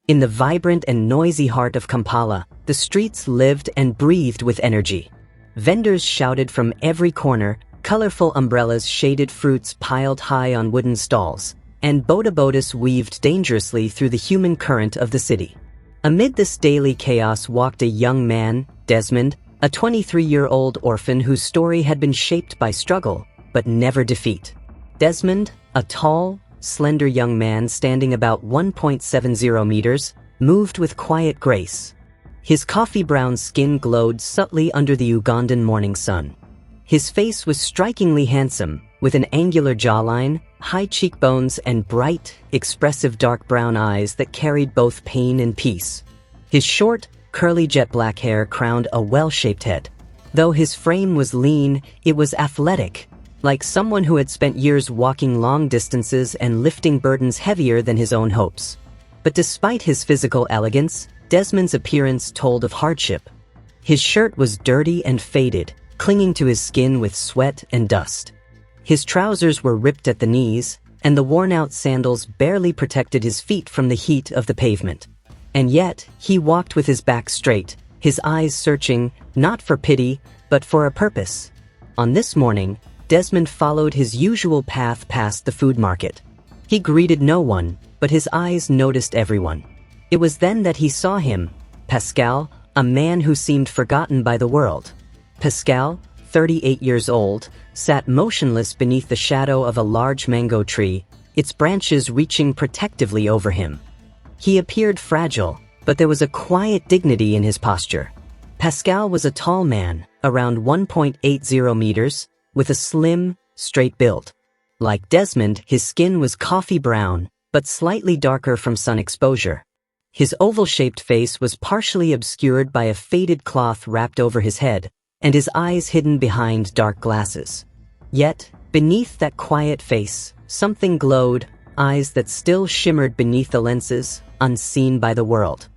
In the vibrant and noisy heart of Kampala, the streets lived and breathed with energy. Vendors shouted from every corner, colorful umbrellas shaded fruits piled high on wooden stalls, and bodabodas weaved dangerously through the human current of the city. Amid this daily chaos walked a young man, Desmond, a 23-year-old orphan whose story had been shaped by struggle, but never defeat. Desmond, a tall, slender young man standing about 1.70 meters, moved with quiet grace. His coffee-brown skin glowed subtly under the Ugandan morning sun. His face was strikingly handsome, with an angular jawline, high cheekbones, and bright, expressive dark brown eyes that carried both pain and peace. His short, curly jet black hair crowned a well-shaped head. Though his frame was lean, it was athletic, like someone who had spent years walking long distances and lifting burdens heavier than his own hopes. But despite his physical elegance, Desmond's appearance told of hardship. His shirt was dirty and faded, clinging to his skin with sweat and dust. His trousers were ripped at the knees, and the worn-out sandals barely protected his feet from the heat of the pavement. And yet, he walked with his back straight, his eyes searching, not for pity, but for a purpose. On this morning, Desmond followed his usual path past the food market. He greeted no one, but his eyes noticed everyone. It was then that he saw him, Pascal, a man who seemed forgotten by the world. Pascal, 38 years old, sat motionless beneath the shadow of a large mango tree, its branches reaching protectively over him. He appeared fragile, but there was a quiet dignity in his posture. Pascal was a tall man, around 1.80 meters, with a slim, straight build. Like Desmond, his skin was coffee brown, but slightly darker from sun exposure. His oval-shaped face was partially obscured by a faded cloth wrapped over his head, and his eyes hidden behind dark glasses. Yet, beneath that quiet face, something glowed, eyes that still shimmered beneath the lenses, unseen by the world.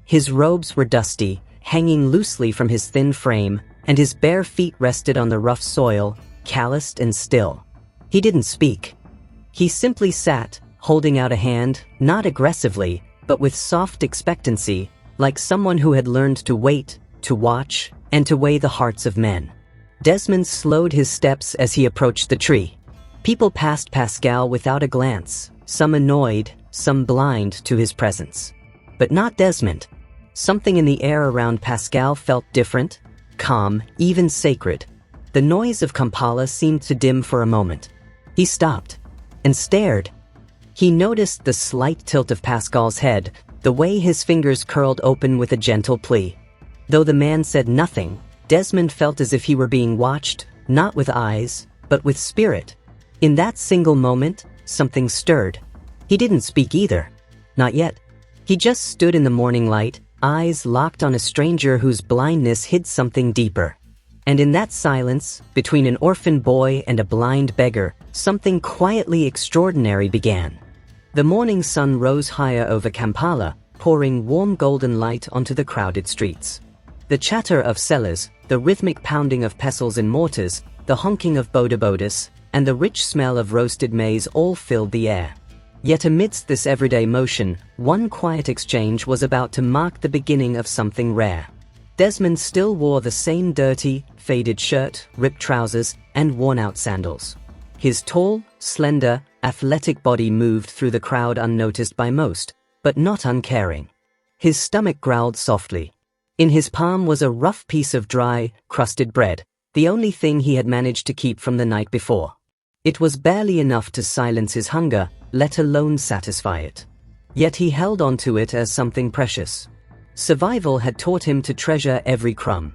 His robes were dusty, hanging loosely from his thin frame, and his bare feet rested on the rough soil, calloused and still. He didn't speak. He simply sat, holding out a hand, not aggressively, but with soft expectancy, like someone who had learned to wait, to watch, and to weigh the hearts of men. Desmond slowed his steps as he approached the tree. People passed Pascal without a glance, some annoyed, some blind to his presence. But not Desmond. Something in the air around Pascal felt different, calm, even sacred. The noise of Kampala seemed to dim for a moment. He stopped and stared. He noticed the slight tilt of Pascal's head, the way his fingers curled open with a gentle plea. Though the man said nothing, Desmond felt as if he were being watched, not with eyes, but with spirit. In that single moment, something stirred. He didn't speak either. Not yet. He just stood in the morning light, eyes locked on a stranger whose blindness hid something deeper. And in that silence, between an orphan boy and a blind beggar, something quietly extraordinary began. The morning sun rose higher over Kampala, pouring warm golden light onto the crowded streets. The chatter of sellers, the rhythmic pounding of pestles and mortars, the honking of bodabodas, and the rich smell of roasted maize all filled the air. Yet amidst this everyday motion, one quiet exchange was about to mark the beginning of something rare. Desmond still wore the same dirty, faded shirt, ripped trousers, and worn-out sandals. His tall, slender, athletic body moved through the crowd unnoticed by most, but not uncaring. His stomach growled softly. In his palm was a rough piece of dry, crusted bread, the only thing he had managed to keep from the night before. It was barely enough to silence his hunger, let alone satisfy it. Yet he held on to it as something precious. Survival had taught him to treasure every crumb.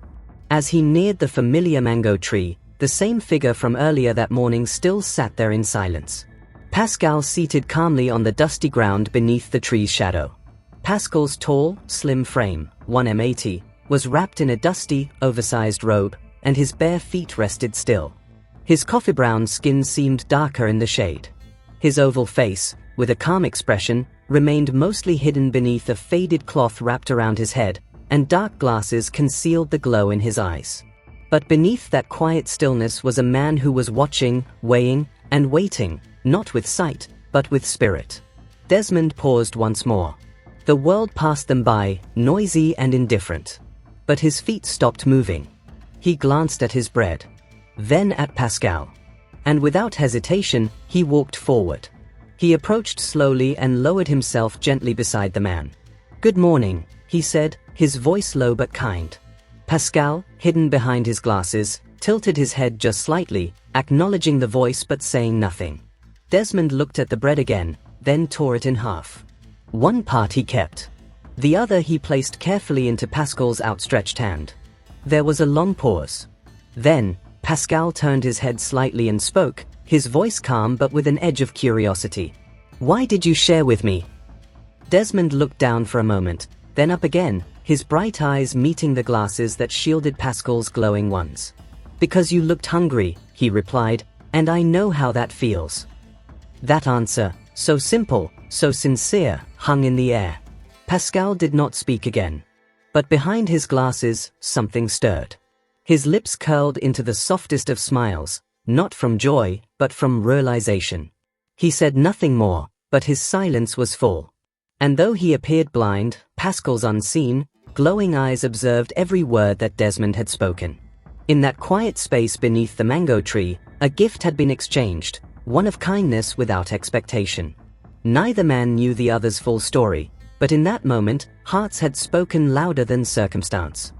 As he neared the familiar mango tree, the same figure from earlier that morning still sat there in silence. Pascal seated calmly on the dusty ground beneath the tree's shadow. Pascal's tall, slim frame, 1m80, was wrapped in a dusty, oversized robe, and his bare feet rested still. His coffee-brown skin seemed darker in the shade. His oval face, with a calm expression, remained mostly hidden beneath a faded cloth wrapped around his head, and dark glasses concealed the glow in his eyes. But beneath that quiet stillness was a man who was watching, weighing, and waiting, not with sight, but with spirit. Desmond paused once more. The world passed them by, noisy and indifferent. But his feet stopped moving. He glanced at his bread. Then at Pascal. And without hesitation, he walked forward. He approached slowly and lowered himself gently beside the man. "Good morning," he said, his voice low but kind. Pascal, hidden behind his glasses, tilted his head just slightly, acknowledging the voice but saying nothing. Desmond looked at the bread again, then tore it in half. One part he kept. The other he placed carefully into Pascal's outstretched hand. There was a long pause. Then, Pascal turned his head slightly and spoke, his voice calm but with an edge of curiosity. "Why did you share with me?" Desmond looked down for a moment, then up again, his bright eyes meeting the glasses that shielded Pascal's glowing ones. "Because you looked hungry," he replied, "and I know how that feels." That answer, so simple, so sincere, hung in the air. Pascal did not speak again. But behind his glasses, something stirred. His lips curled into the softest of smiles, not from joy, but from realization. He said nothing more, but his silence was full. And though he appeared blind, Pascal's unseen, glowing eyes observed every word that Desmond had spoken. In that quiet space beneath the mango tree, a gift had been exchanged, one of kindness without expectation. Neither man knew the other's full story, but in that moment, hearts had spoken louder than circumstance.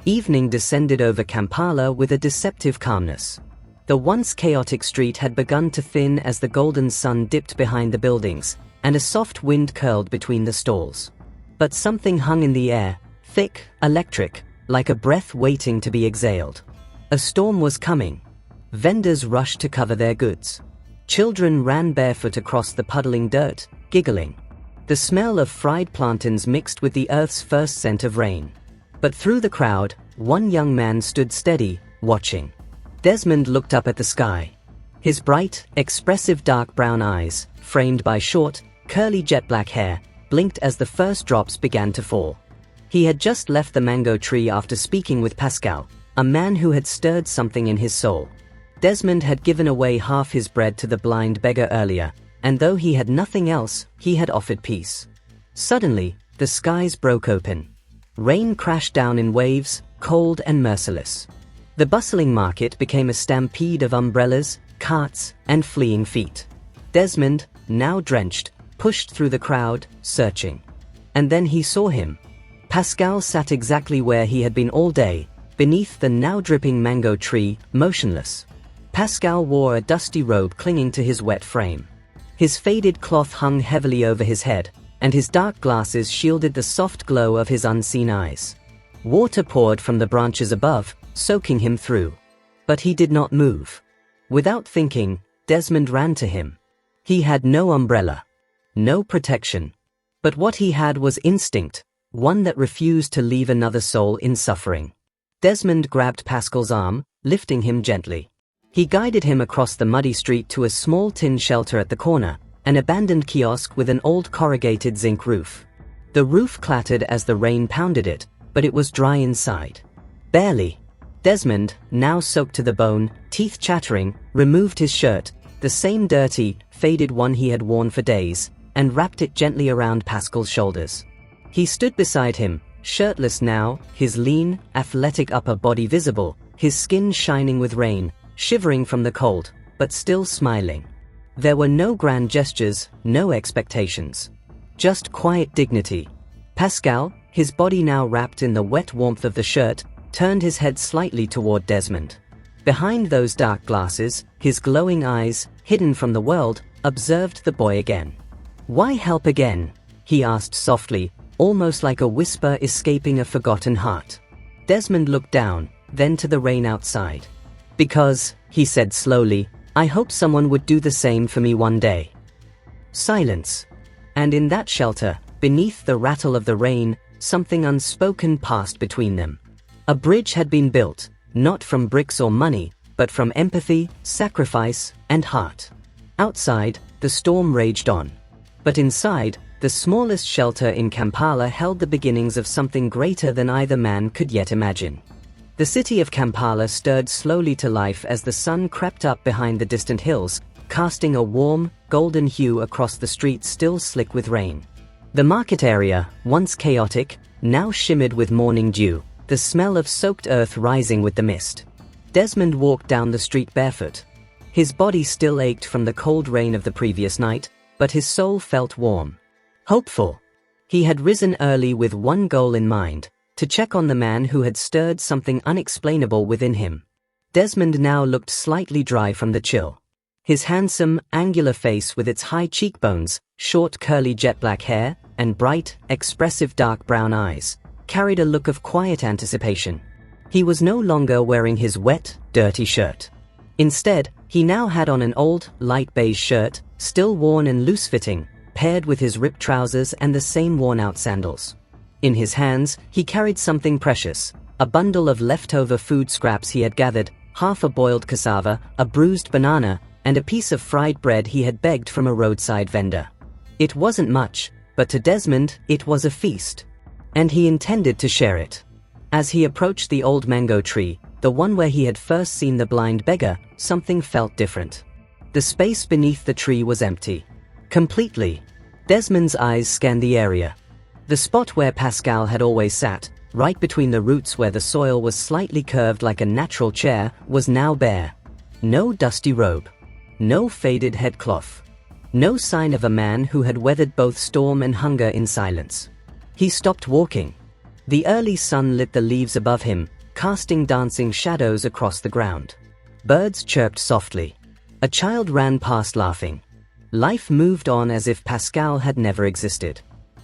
Evening descended over Kampala with a deceptive calmness. The once chaotic street had begun to thin as the golden sun dipped behind the buildings, and a soft wind curled between the stalls. But something hung in the air, thick, electric, like a breath waiting to be exhaled. A storm was coming. Vendors rushed to cover their goods. Children ran barefoot across the puddling dirt, giggling. The smell of fried plantains mixed with the earth's first scent of rain. But through the crowd, one young man stood steady, watching. Desmond looked up at the sky. His bright, expressive dark brown eyes, framed by short, curly jet-black hair, blinked as the first drops began to fall. He had just left the mango tree after speaking with Pascal, a man who had stirred something in his soul. Desmond had given away half his bread to the blind beggar earlier, and though he had nothing else, he had offered peace. Suddenly, the skies broke open. Rain crashed down in waves, cold and merciless. The bustling market became a stampede of umbrellas, carts, and fleeing feet. Desmond, now drenched, pushed through the crowd, searching. And then he saw him. Pascal sat exactly where he had been all day, beneath the now dripping mango tree, motionless. Pascal wore a dusty robe clinging to his wet frame. His faded cloth hung heavily over his head, and his dark glasses shielded the soft glow of his unseen eyes. Water poured from the branches above, soaking him through. But he did not move. Without thinking, Desmond ran to him. He had no umbrella. No protection. But what he had was instinct, one that refused to leave another soul in suffering. Desmond grabbed Pascal's arm, lifting him gently. He guided him across the muddy street to a small tin shelter at the corner, an abandoned kiosk with an old corrugated zinc roof. The roof clattered as the rain pounded it, but it was dry inside. Barely. Desmond, now soaked to the bone, teeth chattering, removed his shirt, the same dirty, faded one he had worn for days, and wrapped it gently around Pascal's shoulders. He stood beside him, shirtless now, his lean, athletic upper body visible, his skin shining with rain, shivering from the cold, but still smiling. There were no grand gestures, no expectations. Just quiet dignity. Pascal, his body now wrapped in the wet warmth of the shirt, turned his head slightly toward Desmond. Behind those dark glasses, his glowing eyes, hidden from the world, observed the boy again. "Why help again?" he asked softly, almost like a whisper escaping a forgotten heart. Desmond looked down, then to the rain outside. "Because," he said slowly, "I hope someone would do the same for me one day." Silence. And in that shelter, beneath the rattle of the rain, something unspoken passed between them. A bridge had been built, not from bricks or money, but from empathy, sacrifice, and heart. Outside, the storm raged on. But inside, the smallest shelter in Kampala held the beginnings of something greater than either man could yet imagine. The city of Kampala stirred slowly to life as the sun crept up behind the distant hills, casting a warm, golden hue across the streets still slick with rain. The market area, once chaotic, now shimmered with morning dew, the smell of soaked earth rising with the mist. Desmond walked down the street barefoot. His body still ached from the cold rain of the previous night, but his soul felt warm. Hopeful. He had risen early with one goal in mind, to check on the man who had stirred something unexplainable within him. Desmond now looked slightly dry from the chill. His handsome, angular face with its high cheekbones, short curly jet black hair, and bright, expressive dark brown eyes, carried a look of quiet anticipation. He was no longer wearing his wet, dirty shirt. Instead, he now had on an old, light beige shirt, still worn and loose-fitting, paired with his ripped trousers and the same worn-out sandals. In his hands, he carried something precious, a bundle of leftover food scraps he had gathered, half a boiled cassava, a bruised banana, and a piece of fried bread he had begged from a roadside vendor. It wasn't much, but to Desmond, it was a feast. And he intended to share it. As he approached the old mango tree, the one where he had first seen the blind beggar, something felt different. The space beneath the tree was empty. Completely. Desmond's eyes scanned the area. The spot where Pascal had always sat, right between the roots where the soil was slightly curved like a natural chair, was now bare. No dusty robe. No faded headcloth. No sign of a man who had weathered both storm and hunger in silence. He stopped walking. The early sun lit the leaves above him, casting dancing shadows across the ground. Birds chirped softly. A child ran past laughing. Life moved on as if Pascal had never existed.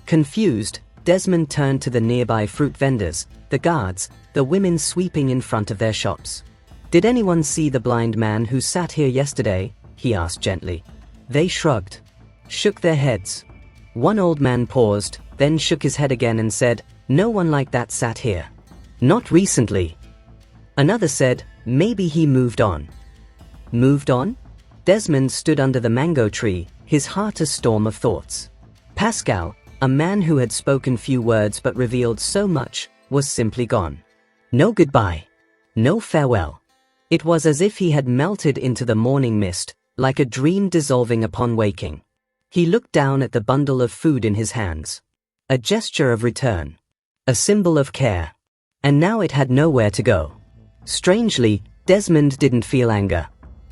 Confused, Desmond turned to the nearby fruit vendors, the guards, the women sweeping in front of their shops. "Did anyone see the blind man who sat here yesterday?" he asked gently. They shrugged. Shook their heads. One old man paused, then shook his head again and said, "No one like that sat here. Not recently." Another said, "Maybe he moved on." Moved on? Desmond stood under the mango tree, his heart a storm of thoughts. Pascal, a man who had spoken few words but revealed so much, was simply gone. No goodbye. No farewell. It was as if he had melted into the morning mist, like a dream dissolving upon waking. He looked down at the bundle of food in his hands. A gesture of return. A symbol of care. And now it had nowhere to go. Strangely, Desmond didn't feel anger.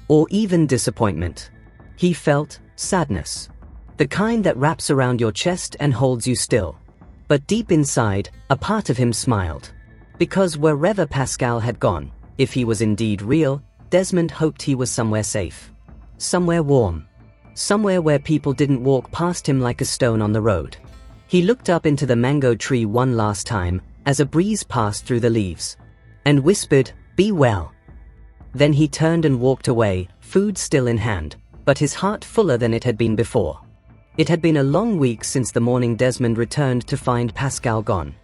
Or even disappointment. He felt sadness. The kind that wraps around your chest and holds you still. But deep inside, a part of him smiled. Because wherever Pascal had gone, if he was indeed real, Desmond hoped he was somewhere safe. Somewhere warm. Somewhere where people didn't walk past him like a stone on the road. He looked up into the mango tree one last time, as a breeze passed through the leaves. And whispered, "Be well." Then he turned and walked away, food still in hand, but his heart fuller than it had been before. It had been a long week since the morning Desmond returned to find Pascal gone.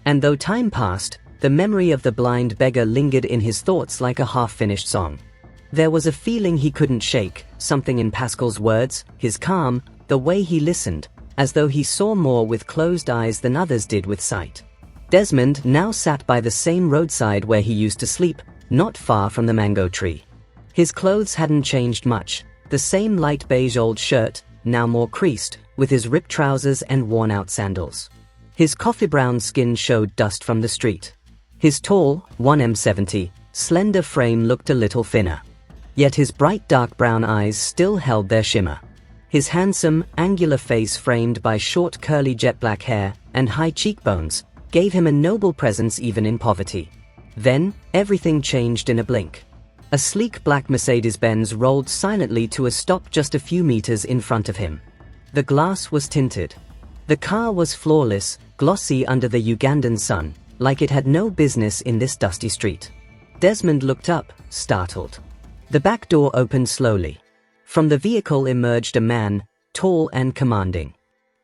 And though time passed, the memory of the blind beggar lingered in his thoughts like a half-finished song. There was a feeling he couldn't shake, something in Pascal's words, his calm, the way he listened, as though he saw more with closed eyes than others did with sight. Desmond now sat by the same roadside where he used to sleep, not far from the mango tree. His clothes hadn't changed much, the same light beige old shirt, now more creased, with his ripped trousers and worn-out sandals. His coffee-brown skin showed dust from the street. His tall, 1m70, slender frame looked a little thinner. Yet his bright dark brown eyes still held their shimmer. His handsome, angular face framed by short curly jet black hair and high cheekbones gave him a noble presence even in poverty. Then, everything changed in a blink. A sleek black Mercedes-Benz rolled silently to a stop just a few meters in front of him. The glass was tinted. The car was flawless, glossy under the Ugandan sun, like it had no business in this dusty street. Desmond looked up, startled. The back door opened slowly. From the vehicle emerged a man, tall and commanding.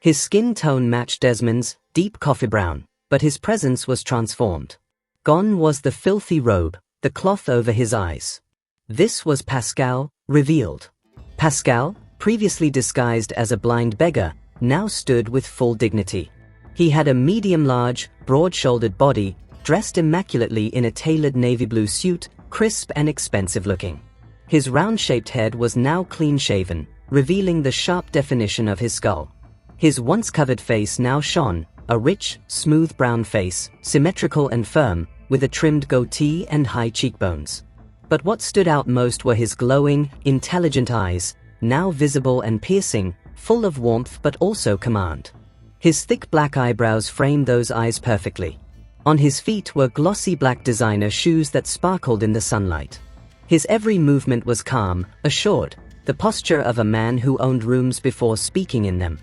His skin tone matched Desmond's, deep coffee brown, but his presence was transformed. Gone was the filthy robe, the cloth over his eyes. This was Pascal, revealed. Pascal, previously disguised as a blind beggar, now stood with full dignity. He had a medium-large, broad-shouldered body, dressed immaculately in a tailored navy blue suit, crisp and expensive-looking. His round-shaped head was now clean-shaven, revealing the sharp definition of his skull. His once covered face now shone, a rich, smooth brown face, symmetrical and firm, with a trimmed goatee and high cheekbones. But what stood out most were his glowing, intelligent eyes, now visible and piercing, full of warmth but also command. His thick black eyebrows framed those eyes perfectly. On his feet were glossy black designer shoes that sparkled in the sunlight. His every movement was calm, assured, the posture of a man who owned rooms before speaking in them.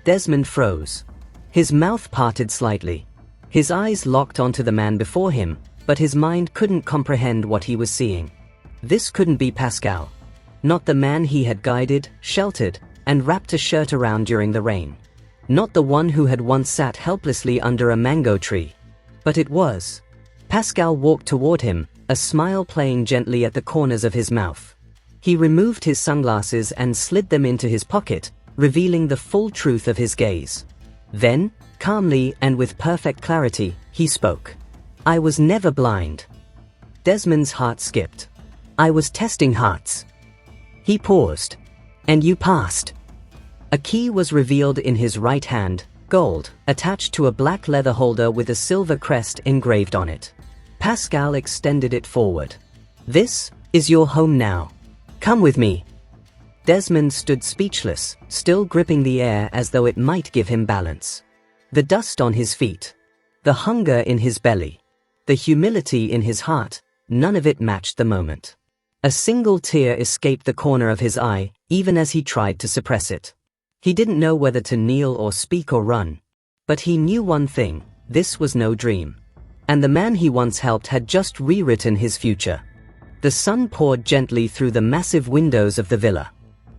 Desmond froze. His mouth parted slightly. His eyes locked onto the man before him, but his mind couldn't comprehend what he was seeing. This couldn't be Pascal. Not the man he had guided, sheltered, and wrapped a shirt around during the rain. Not the one who had once sat helplessly under a mango tree. But it was. Pascal walked toward him, a smile playing gently at the corners of his mouth. He removed his sunglasses and slid them into his pocket, revealing the full truth of his gaze. Then, calmly and with perfect clarity, he spoke. "I was never blind." Desmond's heart skipped. "I was testing hearts." He paused. "And you passed." A key was revealed in his right hand, gold, attached to a black leather holder with a silver crest engraved on it. Pascal extended it forward. "This is your home now. Come with me." Desmond stood speechless, still gripping the air as though it might give him balance. The dust on his feet, the hunger in his belly, the humility in his heart, none of it matched the moment. A single tear escaped the corner of his eye, even as he tried to suppress it. He didn't know whether to kneel or speak or run. But he knew one thing, this was no dream. And the man he once helped had just rewritten his future. The sun poured gently through the massive windows of the villa.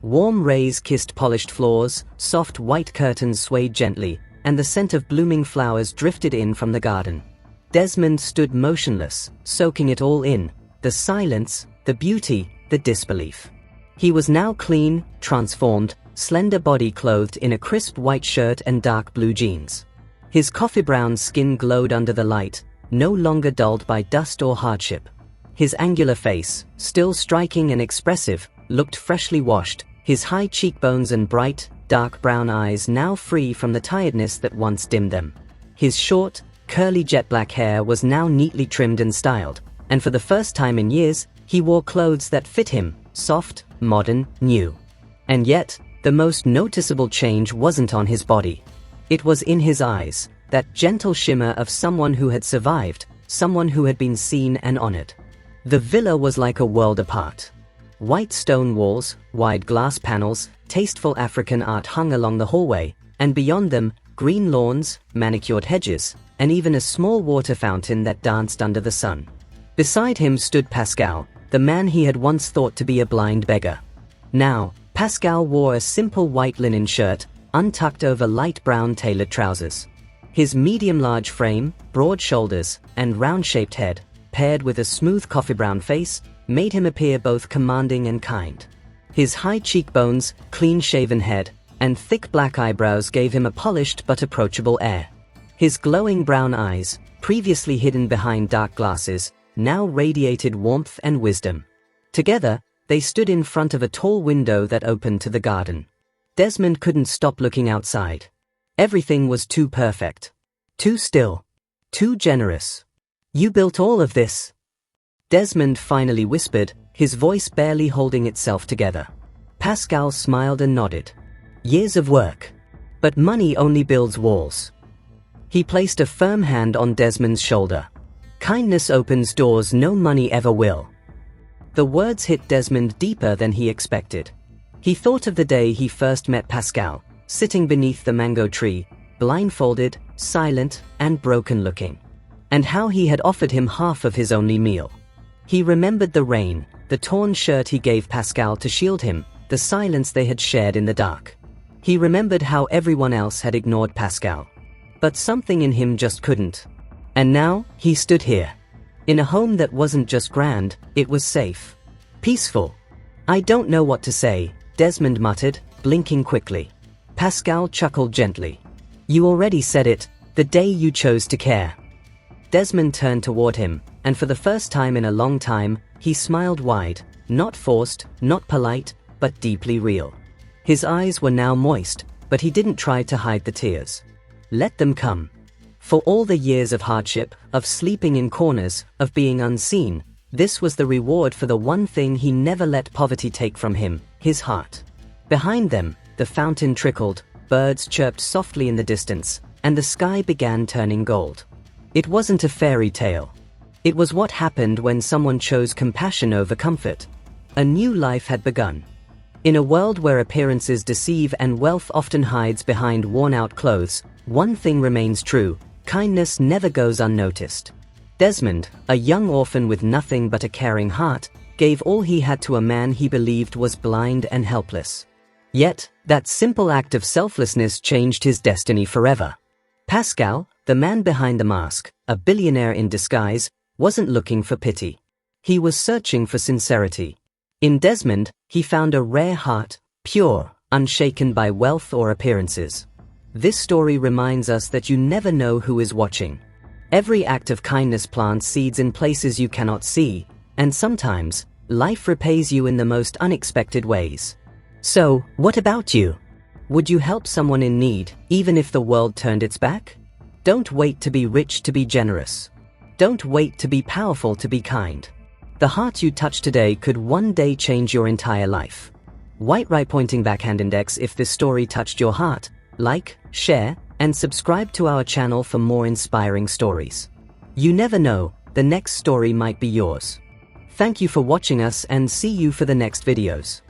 Warm rays kissed polished floors, soft white curtains swayed gently, and the scent of blooming flowers drifted in from the garden. Desmond stood motionless, soaking it all in, the silence, the beauty, the disbelief. He was now clean, transformed, slender body clothed in a crisp white shirt and dark blue jeans. His coffee-brown skin glowed under the light, no longer dulled by dust or hardship. His angular face, still striking and expressive, looked freshly washed, his high cheekbones and bright, dark brown eyes now free from the tiredness that once dimmed them. His short, curly jet black hair was now neatly trimmed and styled, and for the first time in years, he wore clothes that fit him, soft, modern, new. And yet, the most noticeable change wasn't on his body. It was in his eyes, that gentle shimmer of someone who had survived, someone who had been seen and honored. The villa was like a world apart. White stone walls, wide glass panels, tasteful African art hung along the hallway, and beyond them, green lawns, manicured hedges, and even a small water fountain that danced under the sun. Beside him stood Pascal, the man he had once thought to be a blind beggar. Now, Pascal wore a simple white linen shirt, untucked over light brown tailored trousers. His medium-large frame, broad shoulders, and round-shaped head, paired with a smooth coffee-brown face, made him appear both commanding and kind. His high cheekbones, clean-shaven head, and thick black eyebrows gave him a polished but approachable air. His glowing brown eyes, previously hidden behind dark glasses, now radiated warmth and wisdom. Together, they stood in front of a tall window that opened to the garden. Desmond couldn't stop looking outside. Everything was too perfect. Too still. Too generous. "You built all of this?" Desmond finally whispered, his voice barely holding itself together. Pascal smiled and nodded. "Years of work. But money only builds walls." He placed a firm hand on Desmond's shoulder. "Kindness opens doors no money ever will." The words hit Desmond deeper than he expected. He thought of the day he first met Pascal, sitting beneath the mango tree, blindfolded, silent, and broken-looking, and how he had offered him half of his only meal. He remembered the rain, the torn shirt he gave Pascal to shield him, the silence they had shared in the dark. He remembered how everyone else had ignored Pascal. But something in him just couldn't. And now, he stood here. In a home that wasn't just grand, it was safe. Peaceful. "I don't know what to say," Desmond muttered, blinking quickly. Pascal chuckled gently. "You already said it, the day you chose to care." Desmond turned toward him, and for the first time in a long time, he smiled wide, not forced, not polite, but deeply real. His eyes were now moist, but he didn't try to hide the tears. Let them come. For all the years of hardship, of sleeping in corners, of being unseen, this was the reward for the one thing he never let poverty take from him, his heart. Behind them, the fountain trickled, birds chirped softly in the distance, and the sky began turning gold. It wasn't a fairy tale. It was what happened when someone chose compassion over comfort. A new life had begun. In a world where appearances deceive and wealth often hides behind worn-out clothes, one thing remains true: kindness never goes unnoticed. Desmond, a young orphan with nothing but a caring heart, gave all he had to a man he believed was blind and helpless. Yet, that simple act of selflessness changed his destiny forever. Pascal, the man behind the mask, a billionaire in disguise, wasn't looking for pity. He was searching for sincerity. In Desmond, he found a rare heart, pure, unshaken by wealth or appearances. This story reminds us that you never know who is watching. Every act of kindness plants seeds in places you cannot see, and sometimes, life repays you in the most unexpected ways. So, what about you? Would you help someone in need, even if the world turned its back? Don't wait to be rich to be generous. Don't wait to be powerful to be kind. The heart you touch today could one day change your entire life. White right pointing backhand index if this story touched your heart. Like, share, and subscribe to our channel for more inspiring stories. You never know, the next story might be yours. Thank you for watching us and see you for the next videos.